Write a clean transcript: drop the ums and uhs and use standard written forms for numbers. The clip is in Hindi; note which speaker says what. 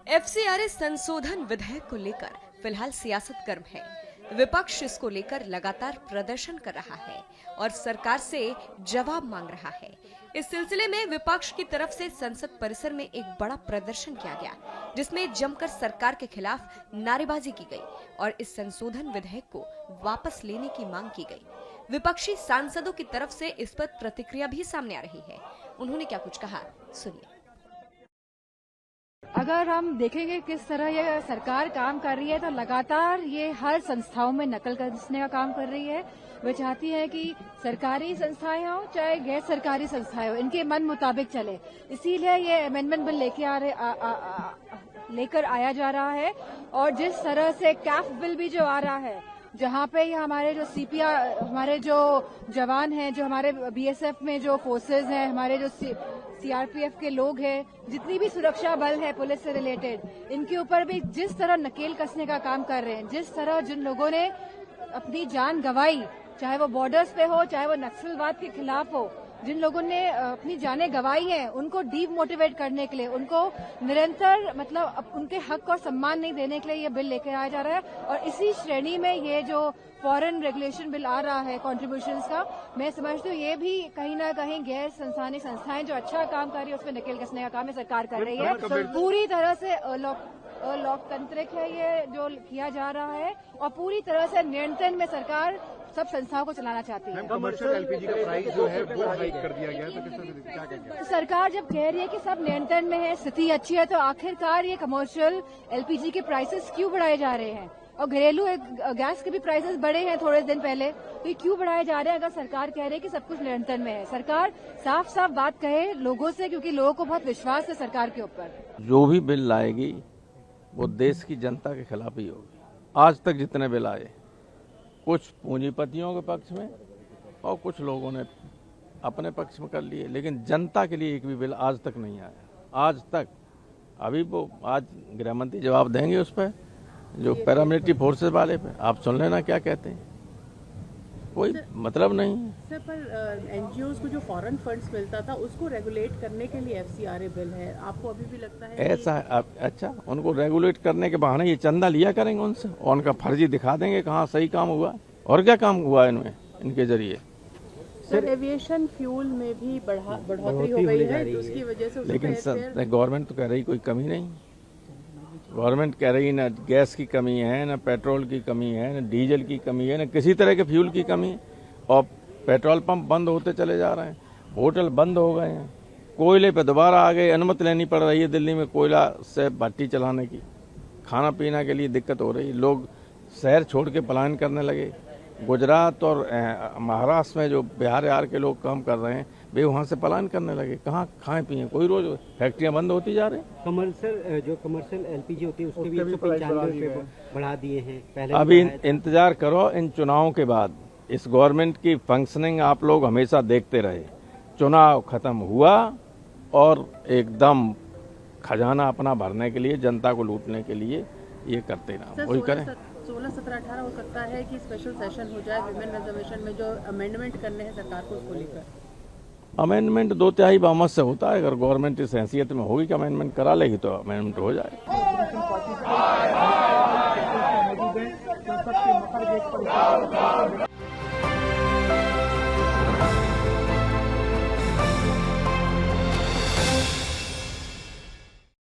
Speaker 1: एफसीआरए संशोधन विधेयक को लेकर फिलहाल सियासत गर्म है। विपक्ष इसको लेकर लगातार प्रदर्शन कर रहा है और सरकार से जवाब मांग रहा है। इस सिलसिले में विपक्ष की तरफ से संसद परिसर में एक बड़ा प्रदर्शन किया गया, जिसमें जमकर सरकार के खिलाफ नारेबाजी की गई और इस संशोधन विधेयक को वापस लेने की मांग की गई। विपक्षी सांसदों की तरफ से इस पर प्रतिक्रिया भी सामने आ रही है। उन्होंने क्या कुछ कहा, सुनिए।
Speaker 2: अगर हम देखेंगे किस तरह ये सरकार काम कर रही है, तो लगातार ये हर संस्थाओं में नकल कसने का काम कर रही है। वो चाहती है कि सरकारी संस्थाएं हो चाहे गैर सरकारी संस्थाएं हो, इनके मन मुताबिक चले। इसीलिए ये अमेंडमेंट बिल लेकर आया जा रहा है। और जिस तरह से कैफ बिल भी जो आ रहा है, जहाँ पे ये हमारे जो सीपीआर, हमारे जो जवान हैं, जो हमारे बीएसएफ में जो फोर्सेज हैं, हमारे जो सीआरपीएफ के लोग हैं, जितनी भी सुरक्षा बल है पुलिस से रिलेटेड, इनके ऊपर भी जिस तरह नकेल कसने का काम कर रहे हैं, जिस तरह जिन लोगों ने अपनी जान गंवाई, चाहे वो बॉर्डर्स पे हो चाहे वो नक्सलवाद के खिलाफ हो, जिन लोगों ने अपनी जानें गंवाई हैं, उनको डीमोटिवेट करने के लिए, उनको निरंतर मतलब उनके हक और सम्मान नहीं देने के लिए ये बिल लेकर आया जा रहा है। और इसी श्रेणी में ये जो फॉरेन रेगुलेशन बिल आ रहा है कंट्रीब्यूशंस का, मैं समझती हूँ ये भी कहीं ना कहीं गैर संस्थानिक संस्थाएं जो अच्छा काम कर रही है उसमें नकेल कसने का काम है सरकार कर रही है। पूरी तरह से लोकतांत्रिक है ये जो किया जा रहा है और पूरी तरह से नियंत्रण में सरकार सब संस्थाओं को चलाना चाहती है।
Speaker 3: कमर्शियल एलपीजी का प्राइस जो है वो हाइक कर दिया गया है, तो किस तरह से क्या कहेंगे?
Speaker 2: सरकार जब कह रही है कि सब नियंत्रण में है, स्थिति अच्छी है, तो आखिरकार ये कमर्शियल एलपीजी के प्राइसेस क्यों बढ़ाए जा रहे हैं? और घरेलू गैस के भी प्राइसेस बढ़े हैं थोड़े दिन पहले, तो ये क्यों बढ़ाए जा रहे हैं? अगर सरकार कह रही है कि सब कुछ नियंत्रण में है, सरकार साफ साफ बात कहे लोगों से, क्योंकि लोगों को बहुत विश्वास है सरकार के ऊपर।
Speaker 4: जो भी बिल लाएगी वो देश की जनता के खिलाफ ही होगी। आज तक जितने बिल आए, कुछ पूंजीपतियों के पक्ष में और कुछ लोगों ने अपने पक्ष में कर लिए, लेकिन जनता के लिए एक भी बिल आज तक नहीं आया। आज तक। अभी वो आज गृहमंत्री जवाब देंगे उस पर, जो पैरामिलिट्री फोर्सेस वाले पे। आप सुन लेना क्या कहते हैं, कोई मतलब नहीं है।
Speaker 5: सर, पर एनजीओज को जो फॉरेन फंड्स मिलता था उसको रेगुलेट करने के लिए एफसीआरए बिल है, आपको अभी भी लगता है
Speaker 4: ऐसा? अच्छा, उनको रेगुलेट करने के बहाने ये चंदा लिया करेंगे उनसे और उनका फर्जी दिखा देंगे कहाँ सही काम हुआ और क्या काम हुआ इनमें, इनके जरिए।
Speaker 5: सर, एविएशन फ्यूल में भी बढ़ोतरी हो गई है, तो उसकी वजह से,
Speaker 4: लेकिन सर गवर्नमेंट तो कह रही कोई कमी नहीं। गवर्नमेंट कह रही ना गैस की कमी है, ना पेट्रोल की कमी है, ना डीजल की कमी है, ना किसी तरह के फ्यूल की कमी। और पेट्रोल पंप बंद होते चले जा रहे हैं, होटल बंद हो गए हैं, कोयले पे दोबारा आ गए, अनुमति लेनी पड़ रही है दिल्ली में कोयला से भट्टी चलाने की। खाना पीना के लिए दिक्कत हो रही, लोग शहर छोड़ के पलायन करने लगे। गुजरात और महाराष्ट्र में जो बिहार यार के लोग काम कर रहे हैं, वे वहाँ से पलायन करने लगे। कहाँ खाएं पिए, कोई रोज फैक्ट्रियाँ बंद होती जा रही।
Speaker 6: कमर्शियल एलपीजी होती है उसके भी 195 रुपये बढ़ा दिए हैं पहले।
Speaker 4: अभी इंतजार करो इन चुनाव के बाद। इस गवर्नमेंट की फंक्शनिंग आप लोग हमेशा देखते रहे। चुनाव खत्म हुआ और एकदम खजाना अपना भरने के लिए, जनता को लूटने के लिए ये करते ना, वही करें।
Speaker 5: 16, 17, 18 हो सकता है कि स्पेशल सेशन हो जाए विमेन रिजर्वेशन में, जो अमेंडमेंट करने हैं सरकार को उसको लेकर।
Speaker 4: अमेंडमेंट 2/3 बहुमत से होता है। अगर गवर्नमेंट इस हैसियत में होगी कि अमेंडमेंट करा लेगी तो अमेंडमेंट हो जाए।